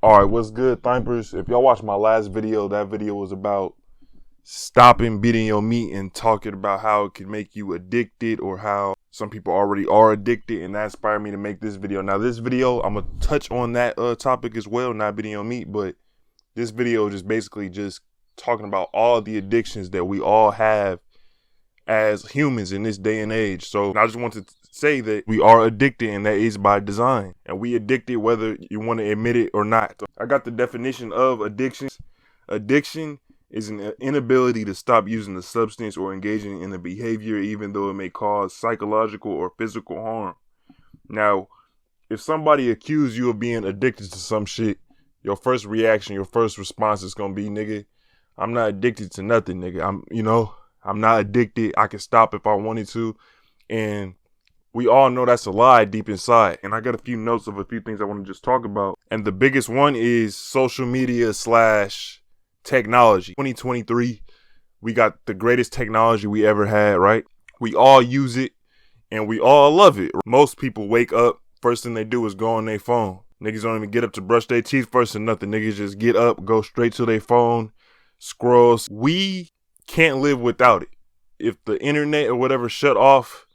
All right, what's good, Thumpers? If y'all watched my last video, that video was about stopping beating your meat and talking about how it can make you addicted or how some people already are addicted, and that inspired me to make this video. Now, this video, I'm going to touch on that topic as well, not beating your meat, but this video is just basically just talking about all the addictions that we all have as humans in this day and age. So I just want to say that we are addicted, and that is by design, and we addicted whether you want to admit it or not. So I got the definition of addiction. Addiction is an inability to stop using the substance or engaging in the behavior, even though it may cause psychological or physical harm. Now, if somebody accused you of being addicted to some shit, your first reaction, your first response is gonna be, nigga, I'm not addicted to nothing, nigga. I'm not addicted. I can stop if I wanted to. And we all know that's a lie deep inside. And I got a few notes of a few things I want to just talk about. And the biggest one is social media / technology. 2023, we got the greatest technology we ever had, right? We all use it and we all love it. Most people wake up, first thing they do is go on their phone. Niggas don't even get up to brush their teeth first or nothing. Niggas just get up, go straight to their phone, scrolls. We can't live without it. If the internet or whatever shut off,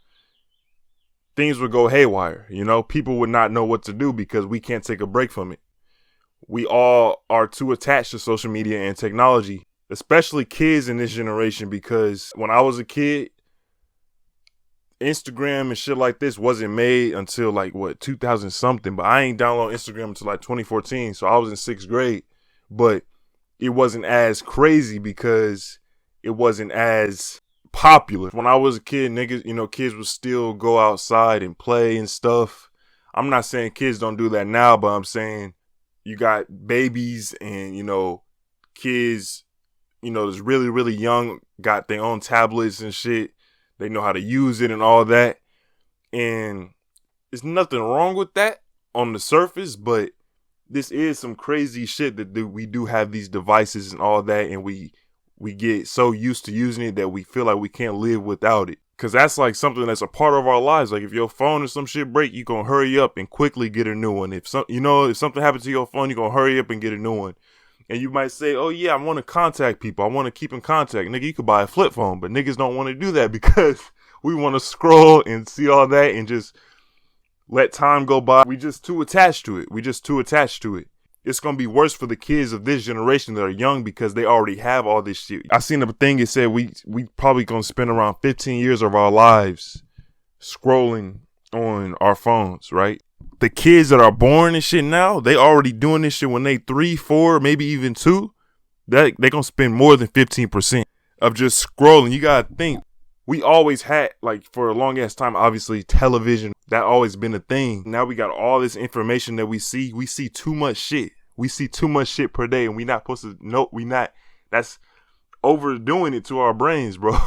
things would go haywire. People would not know what to do because we can't take a break from it. We all are too attached to social media and technology, especially kids in this generation, because when I was a kid, Instagram and shit like this wasn't made until 2000 something, but I ain't download Instagram until 2014. So I was in 6th grade, but it wasn't as crazy because it wasn't as popular. When I was a kid, niggas, kids would still go outside and play and stuff. I'm not saying kids don't do that now, but I'm saying you got babies and, kids, that's really, really young, got their own tablets and shit. They know how to use it and all that. And there's nothing wrong with that on the surface, but this is some crazy shit that we do have these devices and all that, and we get so used to using it that we feel like we can't live without it. Cause that's something that's a part of our lives. If your phone or some shit break, you gonna hurry up and quickly get a new one. If something happens to your phone, you gonna hurry up and get a new one. And you might say, oh yeah, I want to contact people. I want to keep in contact. Nigga, you could buy a flip phone, but niggas don't want to do that because we want to scroll and see all that and just let time go by. We just too attached to it. It's going to be worse for the kids of this generation that are young because they already have all this shit. I seen a thing that said we probably going to spend around 15 years of our lives scrolling on our phones, right? The kids that are born and shit now, they already doing this shit when they 3, 4, maybe even 2. They going to spend more than 15% of just scrolling. You got to think, we always had, for a long ass time, obviously, television. That always been a thing. Now we got all this information that we see. We see too much shit. We see too much shit per day, and we not supposed to know. That's overdoing it to our brains, bro.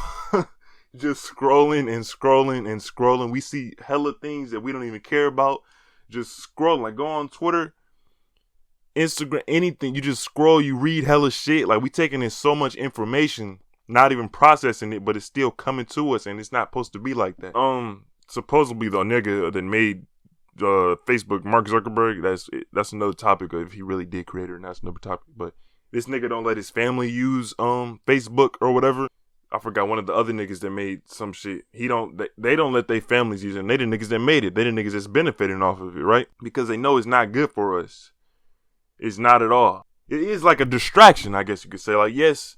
Just scrolling and scrolling and scrolling. We see hella things that we don't even care about. Just scrolling. Go on Twitter, Instagram, anything. You just scroll, you read hella shit. We taking in so much information, not even processing it, but it's still coming to us, and it's not supposed to be like that. Supposedly the nigga that made Facebook, Mark Zuckerberg, that's another topic. If he really did create it, and that's another topic. But this nigga don't let his family use Facebook or whatever. I forgot one of the other niggas that made some shit. They don't let their families use it. And they the niggas that made it. They the niggas that's benefiting off of it, right? Because they know it's not good for us. It's not at all. It is like a distraction, I guess you could say. Yes,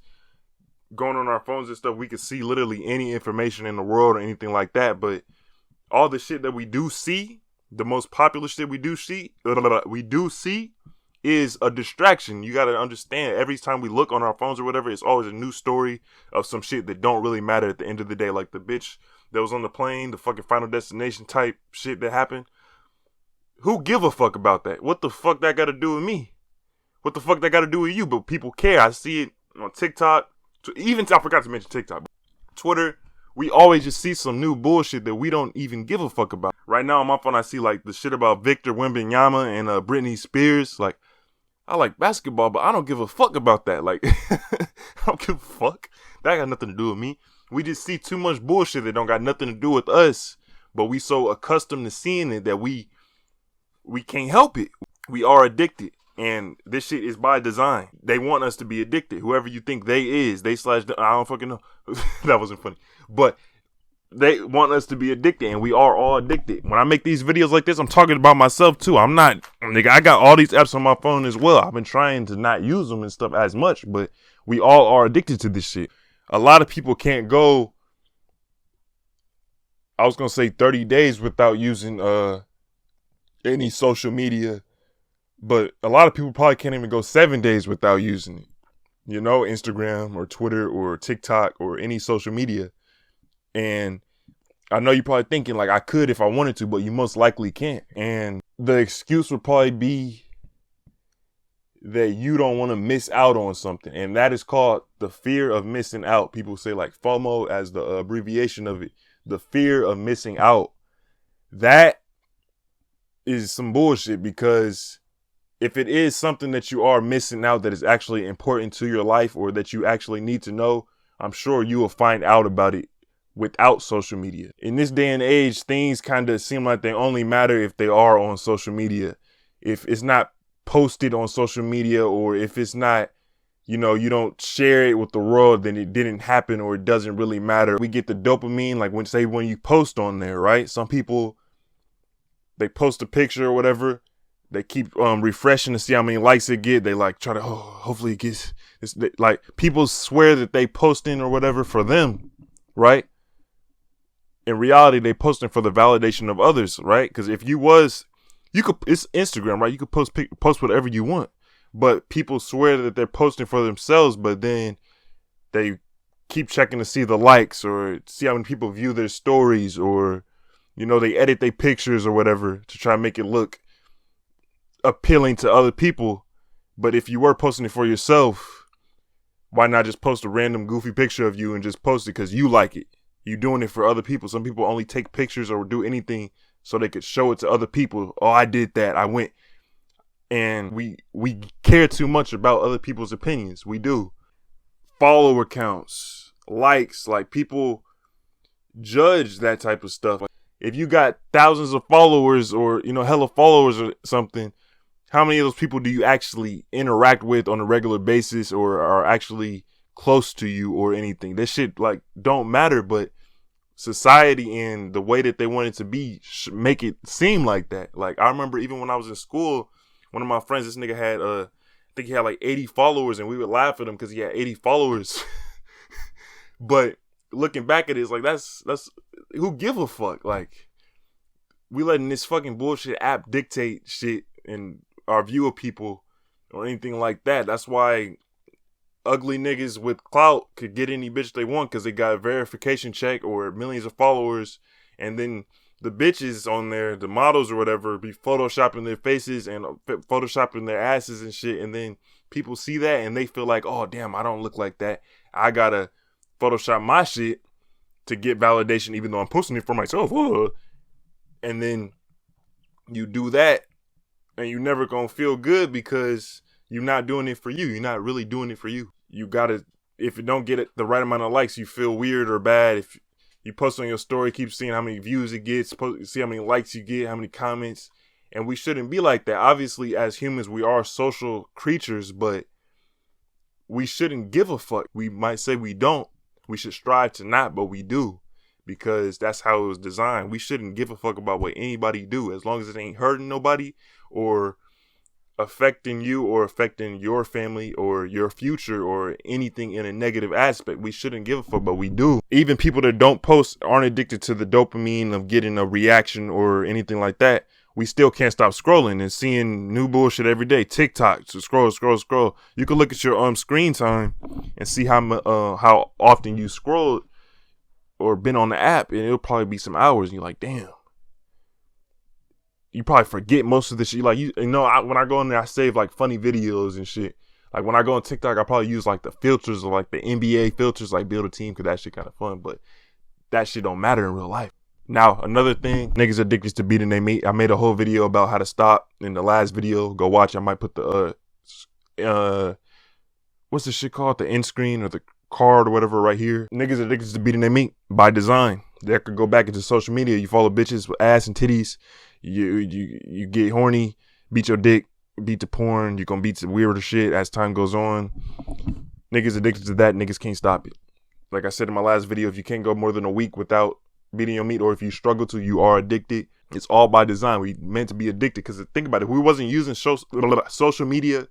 going on our phones and stuff, we could see literally any information in the world or anything like that, but all the shit that we do see, the most popular shit we do see is a distraction. You got to understand, every time we look on our phones or whatever, it's always a new story of some shit that don't really matter at the end of the day. Like the bitch that was on the plane, the fucking Final Destination type shit that happened. Who give a fuck about that? What the fuck that got to do with me? What the fuck that got to do with you? But people care. I see it on TikTok. I forgot to mention TikTok. Twitter. We always just see some new bullshit that we don't even give a fuck about. Right now on my phone, I see the shit about Victor Wembanyama and Britney Spears. I like basketball, but I don't give a fuck about that. I don't give a fuck. That got nothing to do with me. We just see too much bullshit that don't got nothing to do with us. But we so accustomed to seeing it that we can't help it. We are addicted. And this shit is by design. They want us to be addicted. Whoever you think they is, they slash, I don't fucking know. That wasn't funny. But they want us to be addicted, and we are all addicted. When I make these videos like this, I'm talking about myself too. I'm not, nigga, I got all these apps on my phone as well. I've been trying to not use them and stuff as much, but we all are addicted to this shit. A lot of people can't go, I was going to say 30 days without using any social media. But a lot of people probably can't even go 7 days without using it. You know, Instagram or Twitter or TikTok or any social media. And I know you're probably thinking like I could if I wanted to, but you most likely can't. And the excuse would probably be that you don't want to miss out on something. And that is called the fear of missing out. People say like FOMO as the abbreviation of it. The fear of missing out. That is some bullshit, because if it is something that you are missing out that is actually important to your life or that you actually need to know, I'm sure you will find out about it without social media. In this day and age, things kind of seem like they only matter if they are on social media. If it's not posted on social media, or if it's not, you know, you don't share it with the world, then it didn't happen or it doesn't really matter. We get the dopamine, like when you post on there, right? Some people, they post a picture or whatever. They keep refreshing to see how many likes it get. They like try to, hopefully it gets this. Like people swear that they posting or whatever for them, right? In reality, they posting for the validation of others, right? Because if you could, it's Instagram, right? You could post whatever you want, but people swear that they're posting for themselves, but then they keep checking to see the likes or see how many people view their stories, or, you know, they edit their pictures or whatever to try and make it look appealing to other people. But if you were posting it for yourself, why not just post a random goofy picture of you and just post it because you like it? You're doing it for other people. Some people only take pictures or do anything so they could show it to other people. Oh, I did that. I went. And we care too much about other people's opinions. We do. Follower counts, likes, like people judge that type of stuff. Like, if you got thousands of followers or, you know, hella followers or something, how many of those people do you actually interact with on a regular basis or are actually close to you or anything? This shit like don't matter, but society and the way that they want it to be should make it seem like that. Like I remember even when I was in school, one of my friends, this nigga had I think he had like 80 followers, and we would laugh at him because he had 80 followers. But looking back at it, it's like that's who give a fuck? Like we letting this fucking bullshit app dictate shit and our view of people or anything like that. That's why ugly niggas with clout could get any bitch they want because they got a verification check or millions of followers, and then the bitches on there, the models or whatever, be photoshopping their faces and photoshopping their asses and shit, and then people see that and they feel like, oh damn, I don't look like that, I gotta photoshop my shit to get validation even though I'm posting it for myself. And then you do that and you never gonna feel good because you're not doing it for you. You're not really doing it for you. You gotta, if you don't get the right amount of likes, you feel weird or bad. If you post on your story, keep seeing how many views it gets, see how many likes you get, how many comments. And we shouldn't be like that. Obviously, as humans, we are social creatures, but we shouldn't give a fuck. We might say we don't. We should strive to not, but we do, because that's how it was designed. We shouldn't give a fuck about what anybody do, as long as it ain't hurting nobody or affecting you or affecting your family or your future or anything in a negative aspect. We shouldn't give a fuck, but we do. Even people that don't post aren't addicted to the dopamine of getting a reaction or anything like that. We still can't stop scrolling and seeing new bullshit every day. TikTok, so scroll. You can look at your screen time and see how often you scroll or been on the app, and it'll probably be some hours. And you're like, damn. You probably forget most of the shit. Like when I go in there, I save like funny videos and shit. Like when I go on TikTok, I probably use like the filters or like the NBA filters, like build a team, because that shit kind of fun. But that shit don't matter in real life. Now, another thing, niggas addicted to beating their meat. I made a whole video about how to stop in the last video. Go watch. I might put the, what's this shit called? The end screen or the card or whatever right here. Niggas addicted to beating their meat by design. They could go back into social media. You follow bitches with ass and titties. You get horny, beat your dick, beat to porn. You're going to beat to weirder shit as time goes on. Niggas addicted to that. Niggas can't stop it. Like I said in my last video, if you can't go more than a week without beating your meat, or if you struggle to, you are addicted. It's all by design. We meant to be addicted, because think about it. If we wasn't using social media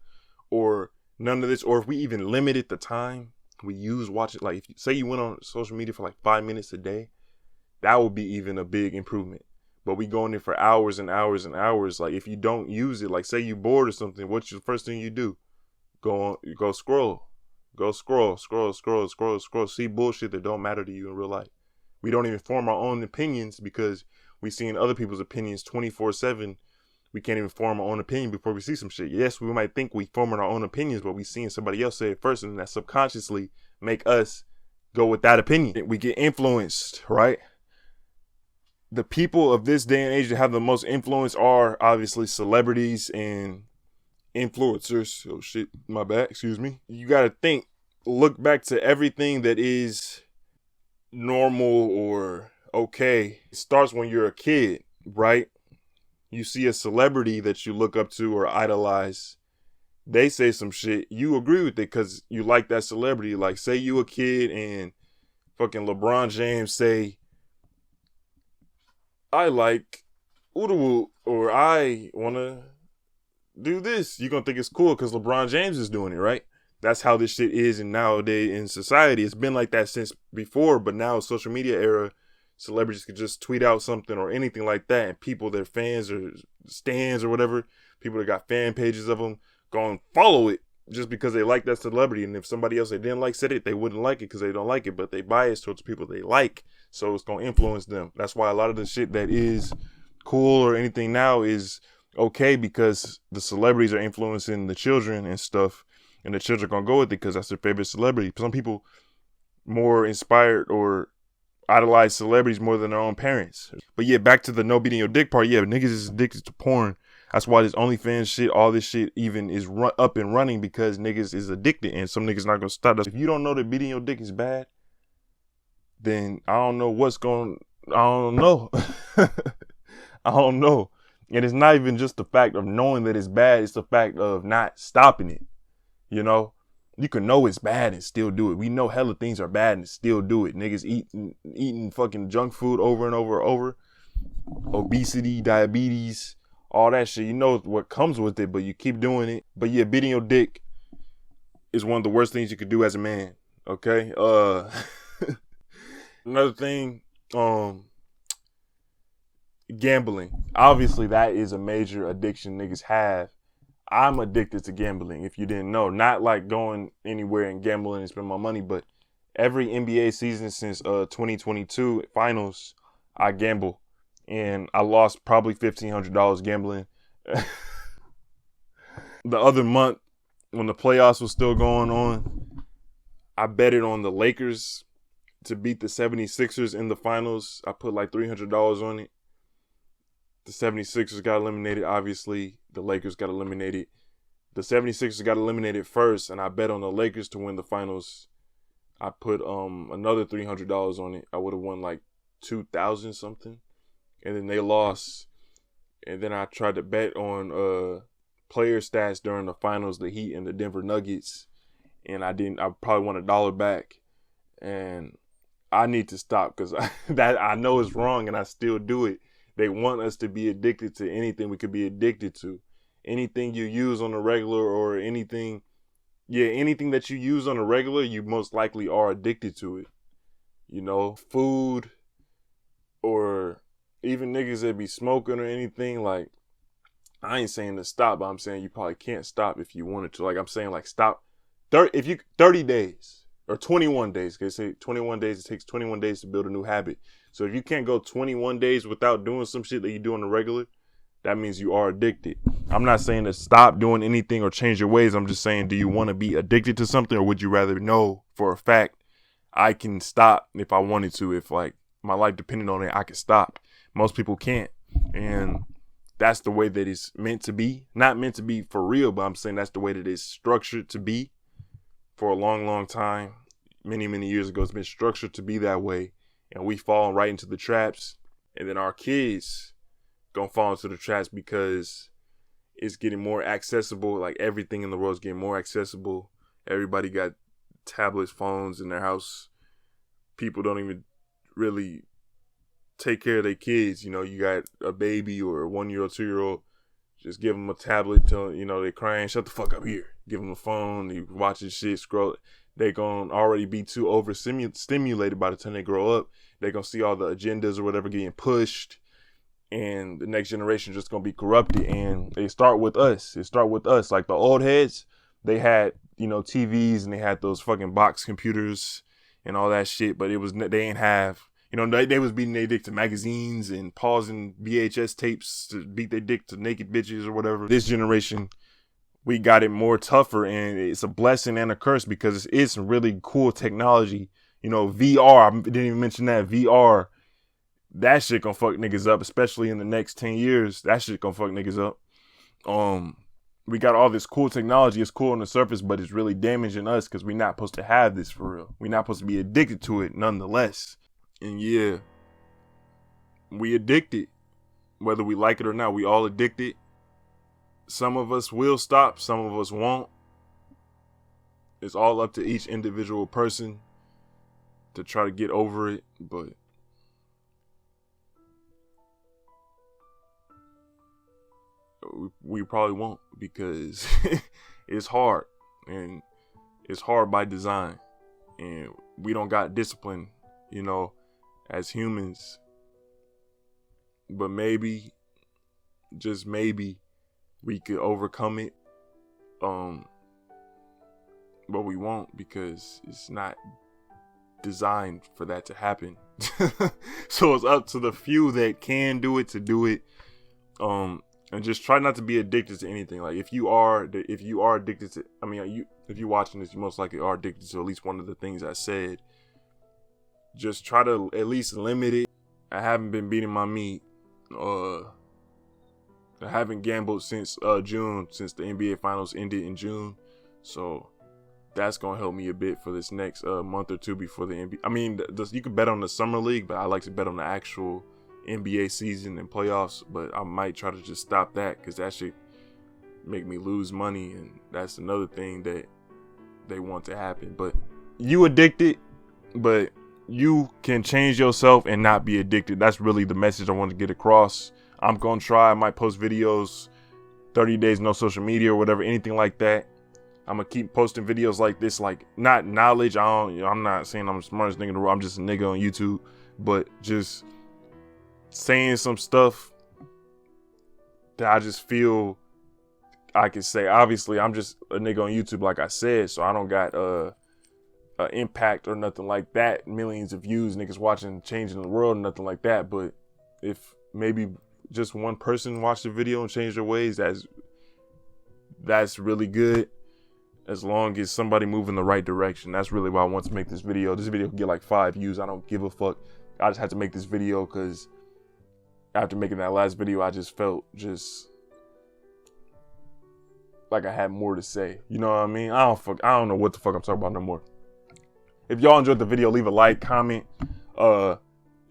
or none of this, or if we even limited the time we use watching, like if you say you went on social media for like 5 minutes a day, that would be even a big improvement. But we go in there for hours and hours and hours. Like if you don't use it, like say you bored or something, what's the first thing you do? Go scroll. Go scroll, see bullshit that don't matter to you in real life. We don't even form our own opinions because we seeing other people's opinions 24/7. We can't even form our own opinion before we see some shit. Yes, we might think we forming our own opinions, but we seeing somebody else say it first, and that subconsciously make us go with that opinion. We get influenced, right? The people of this day and age that have the most influence are obviously celebrities and influencers. Oh shit, my bad, excuse me. You gotta look back to everything that is normal or okay. It starts when you're a kid, right? You see a celebrity that you look up to or idolize. They say some shit, you agree with it because you like that celebrity. Like say you a kid and fucking LeBron James say, I like Oodawoo, or I wanna do this. You're gonna think it's cool because LeBron James is doing it, right? That's how this shit is, and nowadays in society, it's been like that since before, but now social media era, celebrities could just tweet out something or anything like that, and people, their fans or stans or whatever, people that got fan pages of them, go and follow it just because they like that celebrity. And if somebody else they didn't like said it, they wouldn't like it because they don't like it, but they bias towards people they like, so it's gonna influence them. That's why a lot of the shit that is cool or anything now is okay, because the celebrities are influencing the children and stuff, and the children are gonna go with it because that's their favorite celebrity. Some people more inspired or idolize celebrities more than their own parents. But yeah, back to the no beating your dick part. Yeah, niggas is addicted to porn. That's why this OnlyFans shit, all this shit even is up and running, because niggas is addicted, and some niggas not gonna stop. If you don't know that beating your dick is bad, then I don't know I don't know. I don't know. And it's not even just the fact of knowing that it's bad, it's the fact of not stopping it. You know, you can know it's bad and still do it. We know hella things are bad and still do it. Niggas eating fucking junk food over and over and over. Obesity, diabetes, all that shit. You know what comes with it, but you keep doing it. But yeah, beating your dick is one of the worst things you could do as a man. Okay. Another thing, gambling. Obviously, that is a major addiction niggas have. I'm addicted to gambling, if you didn't know. Not like going anywhere and gambling and spend my money, but every NBA season since 2022 finals, I gamble. And I lost probably $1,500 gambling. The other month, when the playoffs was still going on, I betted on the Lakers to beat the 76ers in the finals. I put like $300 on it. The 76ers got eliminated, obviously. The Lakers got eliminated. The 76ers got eliminated first, and I bet on the Lakers to win the finals. I put another $300 on it. I would have won like $2,000 something. And then they lost. And then I tried to bet on player stats during the finals, the Heat and the Denver Nuggets. And I didn't. I probably won $1 back. And I need to stop, because I know it's wrong and I still do it. They want us to be addicted to anything we could be addicted to. Anything you use on a regular, or anything that you use on a regular, you most likely are addicted to it. You know, food, or even niggas that be smoking or anything. Like, I ain't saying to stop, but I'm saying you probably can't stop if you wanted to. Like, I'm saying, like, stop 30 days or 21 days. They say 21 days, it takes 21 days to build a new habit. So if you can't go 21 days without doing some shit that you do on the regular, that means you are addicted. I'm not saying to stop doing anything or change your ways. I'm just saying, do you want to be addicted to something, or would you rather know for a fact I can stop if I wanted to? If like my life depended on it, I could stop. Most people can't. And that's the way that it's meant to be. Not meant to be for real, but I'm saying that's the way that it's structured to be. For a long, long time, many, many years ago, it's been structured to be that way. And we fall right into the traps. And then our kids gonna fall into the traps, because it's getting more accessible. Like everything in the world is getting more accessible. Everybody got tablets, phones in their house. People don't even really take care of their kids. You know, you got a baby or a 1-year-old, 2-year-old. Just give them a tablet till, you know, they're crying. Shut the fuck up here. Give them a phone. You watching shit, scroll. They gonna already be too overstimulated by the time they grow up. They gonna see all the agendas or whatever getting pushed. And the next generation just gonna be corrupted. And they start with us. It start with us. Like the old heads, they had, you know, TVs and they had those fucking box computers and all that shit. But they ain't have, you know, they was beating their dick to magazines and pausing VHS tapes to beat their dick to naked bitches or whatever. This generation, we got it more tougher, and it's a blessing and a curse because it's really cool technology. You know, VR, I didn't even mention that. VR, that shit gonna fuck niggas up, especially in the next 10 years. That shit gonna fuck niggas up. We got all this cool technology. It's cool on the surface, but it's really damaging us because we're not supposed to have this for real. We're not supposed to be addicted to it nonetheless. And yeah, we addicted. Whether we like it or not, we all addicted. Some of us will stop, some of us won't. It's all up to each individual person to try to get over it, but we probably won't because it's hard, and it's hard by design, and we don't got discipline, you know, as humans. But maybe, just maybe, we could overcome it. But we won't because it's not designed for that to happen. So it's up to the few that can do it to do it. And just try not to be addicted to anything. Like if you are addicted to, I mean, if you're watching this, you most likely are addicted to at least one of the things I said. Just try to at least limit it. I haven't been beating my meat. I haven't gambled since June, since the NBA Finals ended in June. So that's gonna help me a bit for this next month or two before the NBA. I mean, you can bet on the summer league, but I like to bet on the actual NBA season and playoffs. But I might try to just stop that because that should make me lose money, and that's another thing that they want to happen. But you addicted, but you can change yourself and not be addicted. That's really the message I want to get across. I'm gonna try. I might post videos, 30 days no social media or whatever, anything like that. I'm gonna keep posting videos like this, like not knowledge. I'm not saying I'm the smartest nigga in the world. I'm just a nigga on YouTube, but just saying some stuff that I just feel I can say. Obviously, I'm just a nigga on YouTube, like I said, so I don't got impact or nothing like that. Millions of views, niggas watching, changing the world, nothing like that. But if maybe just one person watched the video and changed their ways, that's really good. As long as somebody move in the right direction. That's really why I want to make this video. This video can get like 5 views. I don't give a fuck. I just had to make this video because after making that last video, I just felt just like I had more to say. You know what I mean? I don't know what the fuck I'm talking about no more. If y'all enjoyed the video, leave a like, comment.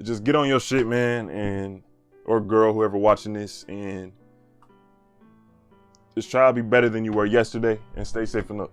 Just get on your shit, man, and or girl, whoever watching this, and just try to be better than you were yesterday, and stay safe enough.